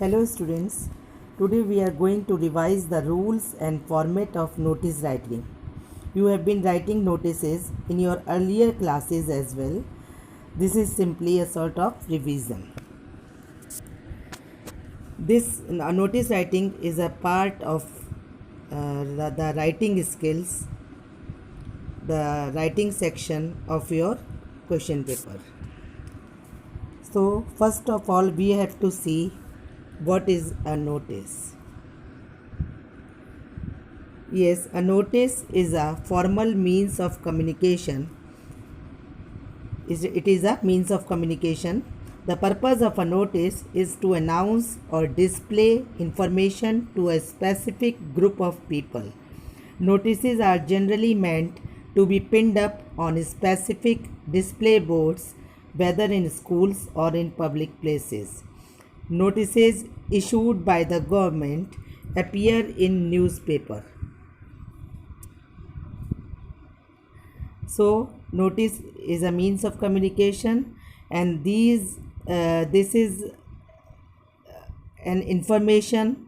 Hello students, today we are going to revise the rules and format of notice writing. You have been writing notices in your earlier classes as well. This is simply a sort of revision. This notice writing is a part of the writing skills, the writing section of your question paper. So first of all we have to see what is a notice. Yes, a notice is a formal means of communication. It is a means of communication. The purpose of a notice is to announce or display information to a specific group of people. Notices are generally meant to be pinned up on specific display boards, whether in schools or in public places. Notices issued by the government appear in newspaper. So notice is a means of communication, and this is an information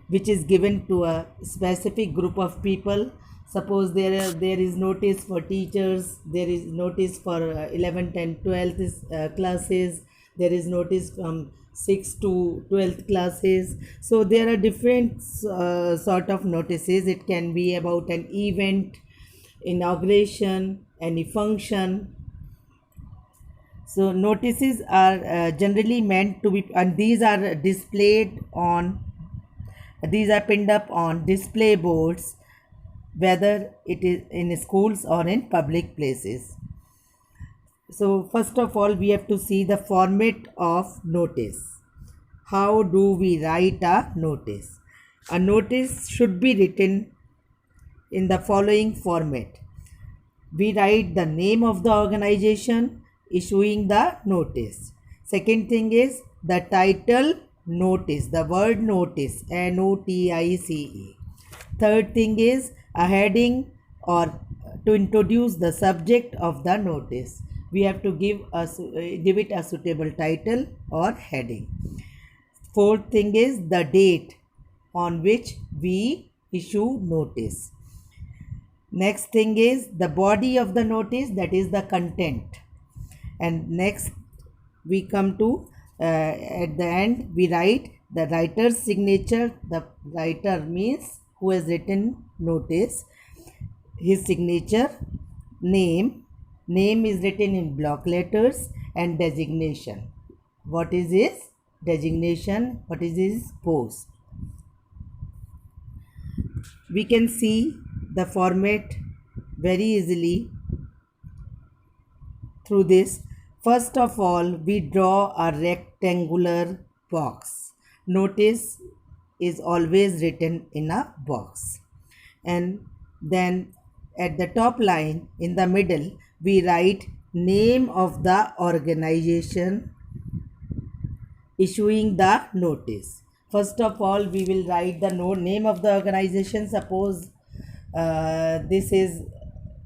which is given to a specific group of people. Suppose there is notice for teachers, there is notice for 11th and 12th classes, there is notice from 6th to 12th classes. So there are different sort of notices. It can be about an event, inauguration, any function. So notices are generally meant to be, and these are these are pinned up on display boards, whether it is in schools or in public places. So first of all we have to see the format of notice. How do we write a notice? A notice should be written in the following format. We write the name of the organization issuing the notice. Second thing is the title notice, the word notice, NOTICE. Third thing is a heading or to introduce the subject of the notice. We have to give it a suitable title or heading. Fourth thing is the date on which we issue notice. Next thing is the body of the notice, that is the content. And next we come to at the end we write the writer's signature. The writer means who has written notice, his signature, name is written in block letters, and designation. What is his designation? What is his post? We can see the format very easily through this. First of all, we draw a rectangular box. Notice is always written in a box. And then at the top line in the middle, we write name of the organization issuing the notice. First of all, we will write the name of the organization. Suppose this is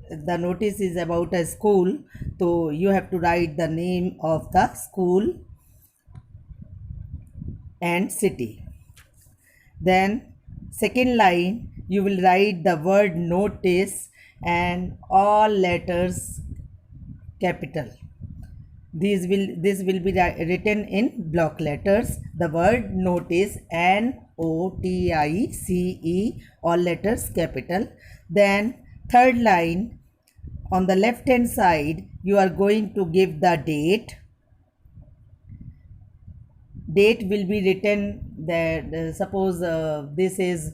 the notice is about a school, so you have to write the name of the school and city. Then second line you will write the word notice and all letters capital. This will be written in block letters. The word notice, NOTICE, all letters capital. Then third line on the left hand side you are going to give the date. Date will be written that suppose this is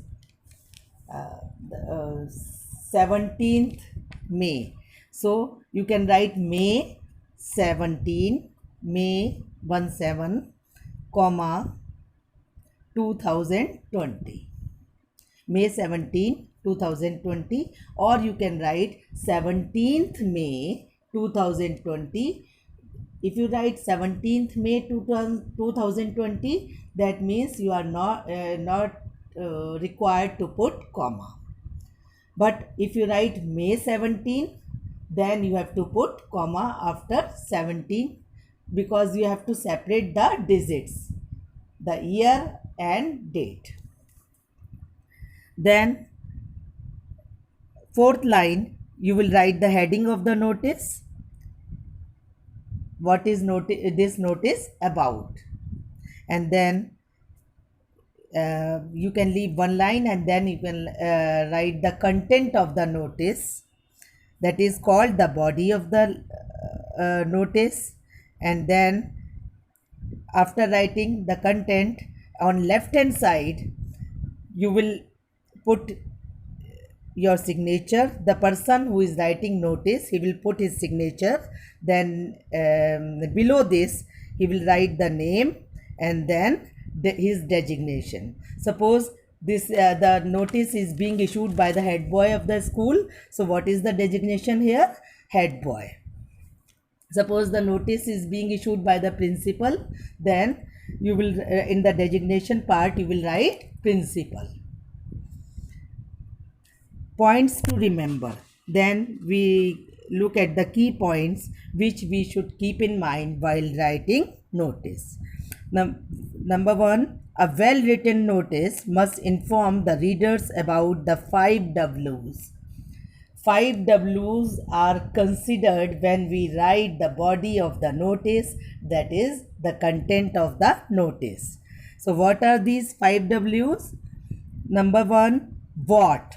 17th May. So you can write May 17, May 17, comma 2020. May 17, 2020, or you can write 17th May 2020. If you write 17th May 2020, that means you are not required to put comma. But if you write May 17, then you have to put comma after 17, because you have to separate the digits. the year and date. Then fourth line, you will write the heading of the notice. What is this notice about? And then you can leave one line, and then you can write the content of the notice, that is called the body of the notice. And then after writing the content, on left hand side you will put your signature. The person who is writing notice, he will put his signature. Then below this he will write the name, and then his designation. Suppose this the notice is being issued by the head boy of the school, so what is the designation here? Head boy. Suppose the notice is being issued by the principal, then you will in the designation part you will write principal. Points to remember. Then we look at the key points which we should keep in mind while writing notice. Number one, a well written notice must inform the readers about the 5 W's. 5 W's are considered when we write the body of the notice, that is the content of the notice. So what are these 5 W's? Number one, what.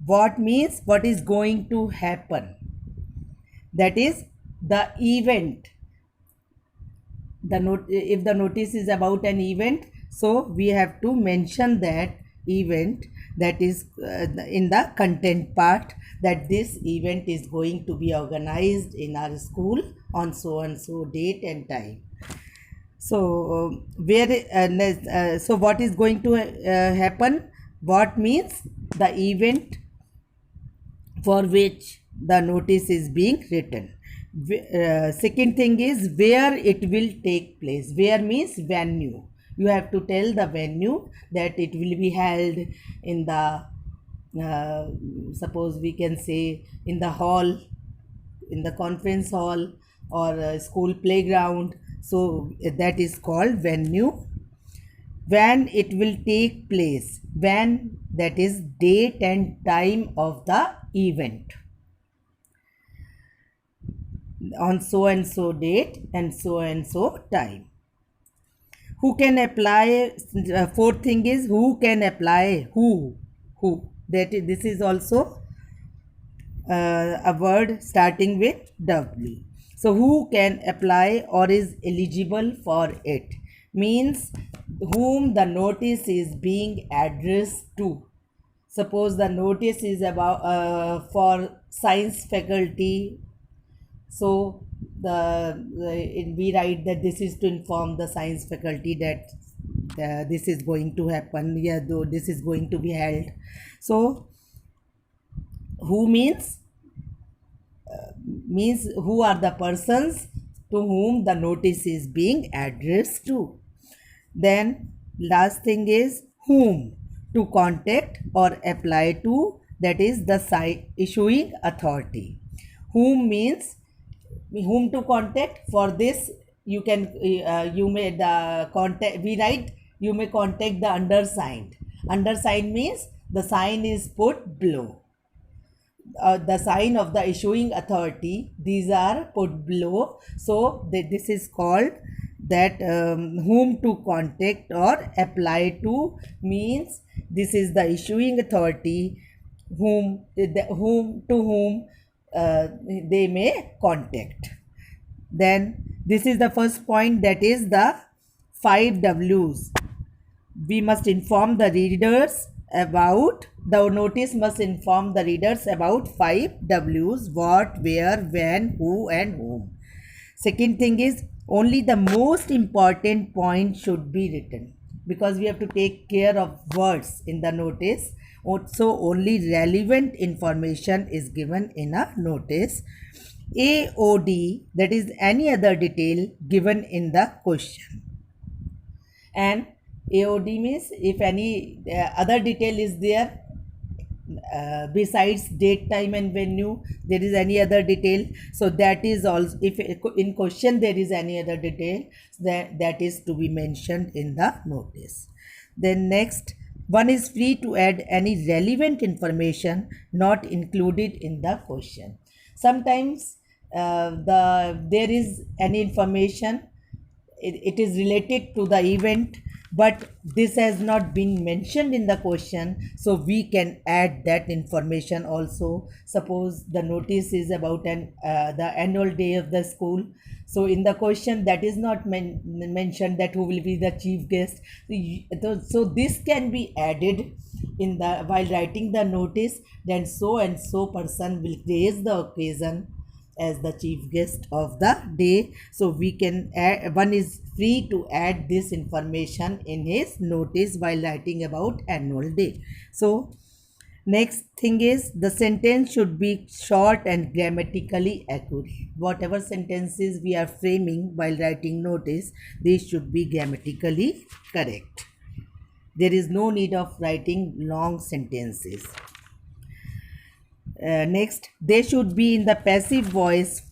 What means what is going to happen, that is the event. If the notice is about an event, so we have to mention that event, that is in the content part, that this event is going to be organized in our school on so and so date and time. So so what is going to happen? What means the event for which the notice is being written. Second thing is where it will take place. Where means venue. You have to tell the venue, that it will be held in the suppose we can say in the hall, in the conference hall, or school playground. So that is called venue. When it will take place, when, that is date and time of the event, on so and so date and so time. Who can apply? Fourth thing is who can apply. Who this is also a word starting with W. So who can apply or is eligible for it, means whom the notice is being addressed to. Suppose the notice is about for science faculty, so we write that this is to inform the science faculty that this is going to happen, yeah, though this is going to be held. So who means who are the persons to whom the notice is being addressed to. Then last thing is whom to contact or apply to, that is the issuing authority. Whom means whom to contact. For this you can you may the contact, we write you may contact the undersigned. Undersigned means the sign is put below. The sign of the issuing authority, these are put below. So this is called that whom to contact or apply to, means this is the issuing authority whom they may contact. Then this is the first point, that is the 5 W's. We must inform the readers about, the notice must inform the readers about 5 W's: what, where, when, who and whom. Second thing is only the most important point should be written, because we have to take care of words in the notice. So only relevant information is given in a notice. AOD, that is any other detail given in the question. And AOD means if any other detail is there, besides date, time and venue there is any other detail, so that is also, if in question there is any other detail, that is to be mentioned in the notice. Then next one is free to add any relevant information not included in the question. Sometimes there is any information, it is related to the event, but this has not been mentioned in the question, so we can add that information also. Suppose the notice is about the annual day of the school, so in the question that is not mentioned that who will be the chief guest, so this can be added in the while writing the notice, then so and so person will grace the occasion as the chief guest of the day. So we can add, one is free to add this information in his notice while writing about annual day. So next thing is the sentence should be short and grammatically accurate. Whatever sentences we are framing while writing notice, these should be grammatically correct. There is no need of writing long sentences. Next, they should be in the passive voice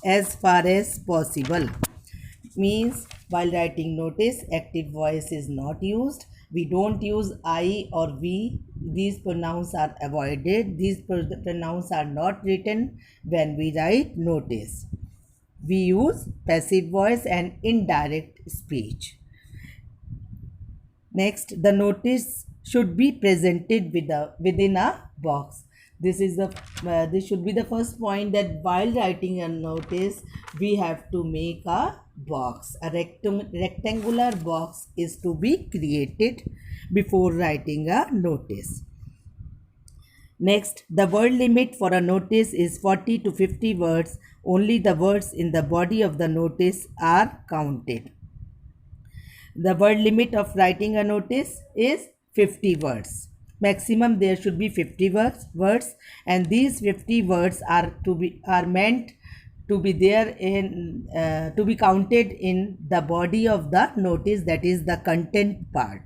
as far as possible. Means while writing notice, active voice is not used. We don't use I or we. These pronouns are avoided. These pronouns are not written when we write notice. We use passive voice and indirect speech. Next, the notice should be presented within a box. This should be the first point, that while writing a notice we have to make a box. A rectangular box is to be created before writing a notice. Next, the word limit for a notice is 40 to 50 words. Only the words in the body of the notice are counted. The word limit of writing a notice is 50 words. Maximum there should be 50 words, and these 50 words are meant to be there in to be counted in the body of the notice, that is the content part.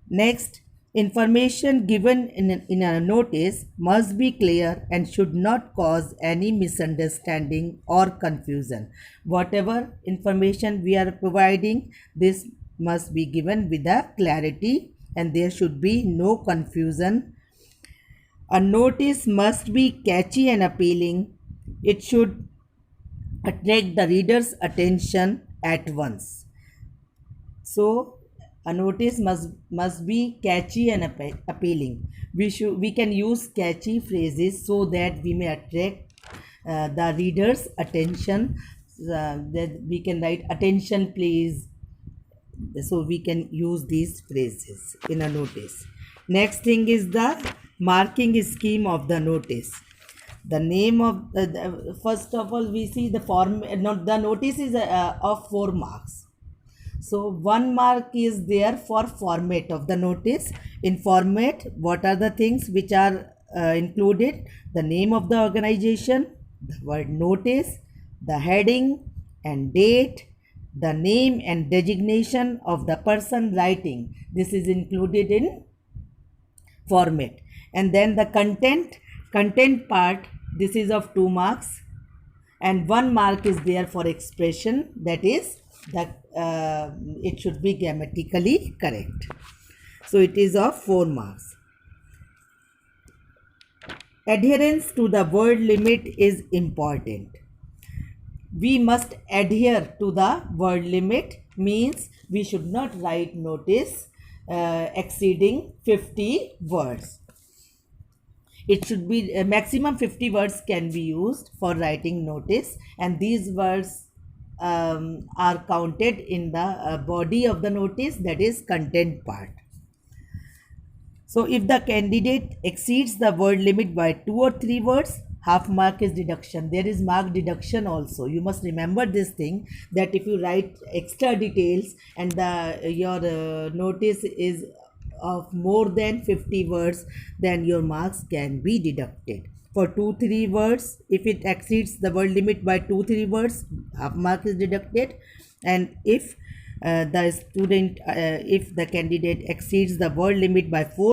Next, information given in a notice must be clear and should not cause any misunderstanding or confusion. Whatever information we are providing, this must be given with a clarity and there should be no confusion. A notice must be catchy and appealing. It should attract the reader's attention at once. So a notice must be catchy and appealing. We can use catchy phrases so that we may attract the reader's attention. That we can write attention please. So we can use these phrases in a notice. Next thing is the marking scheme of the notice. The name of first of all we see the form. The notice is of 4 marks. So 1 mark is there for format of the notice. In format, what are the things which are included? The name of the organization, the word notice, the heading and date, the name and designation of the person writing. This is included in format. And then the content part, this is of 2 marks, and 1 mark is there for expression, that is that it should be grammatically correct. So it is of 4 marks. Adherence to the word limit is important. We must adhere to the word limit, means we should not write notice exceeding 50 words. It should be maximum 50 words can be used for writing notice, and these words are counted in the body of the notice, that is content part. So if the candidate exceeds the word limit by 2 or 3 words, half mark is deduction. There is mark deduction also. You must remember this thing, that if you write extra details and your notice is of more than 50 words, then your marks can be deducted. For 2-3 words, if it exceeds the word limit by 2-3 words, half mark is deducted. And if the candidate exceeds the word limit by 4